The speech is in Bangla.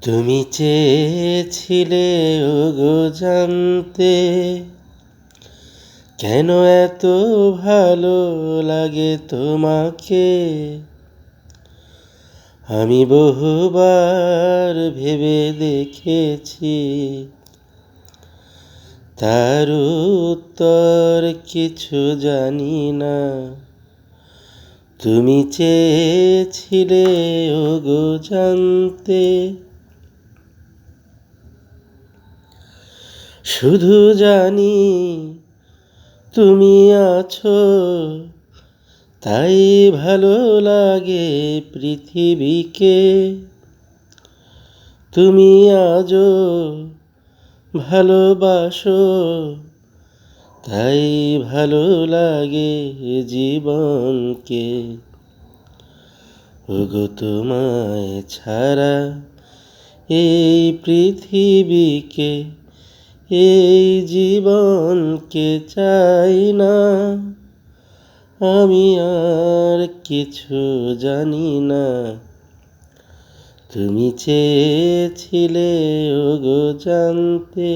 তুমি চেয়েছিলে ওগো জানতে, কেন এত ভালো লাগে তোমাকে। আমি বহুবার ভেবে দেখেছি, তার উত্তর কিছু জানি না। তুমি চেয়েছিলে ওগো জানতে, শুধু জানি তুমি আছো, তাই ভালো লাগে পৃথিবীকে। তুমি আজও ভালোবাসো, তাই ভালো লাগে জীবনকে। ওগো তোমায় ছাড়া এই পৃথিবীকে, এই জীবনকে চাই না। আমি আর কিছু জানি না। তুমি চেয়েছিলে ওগো জানতে।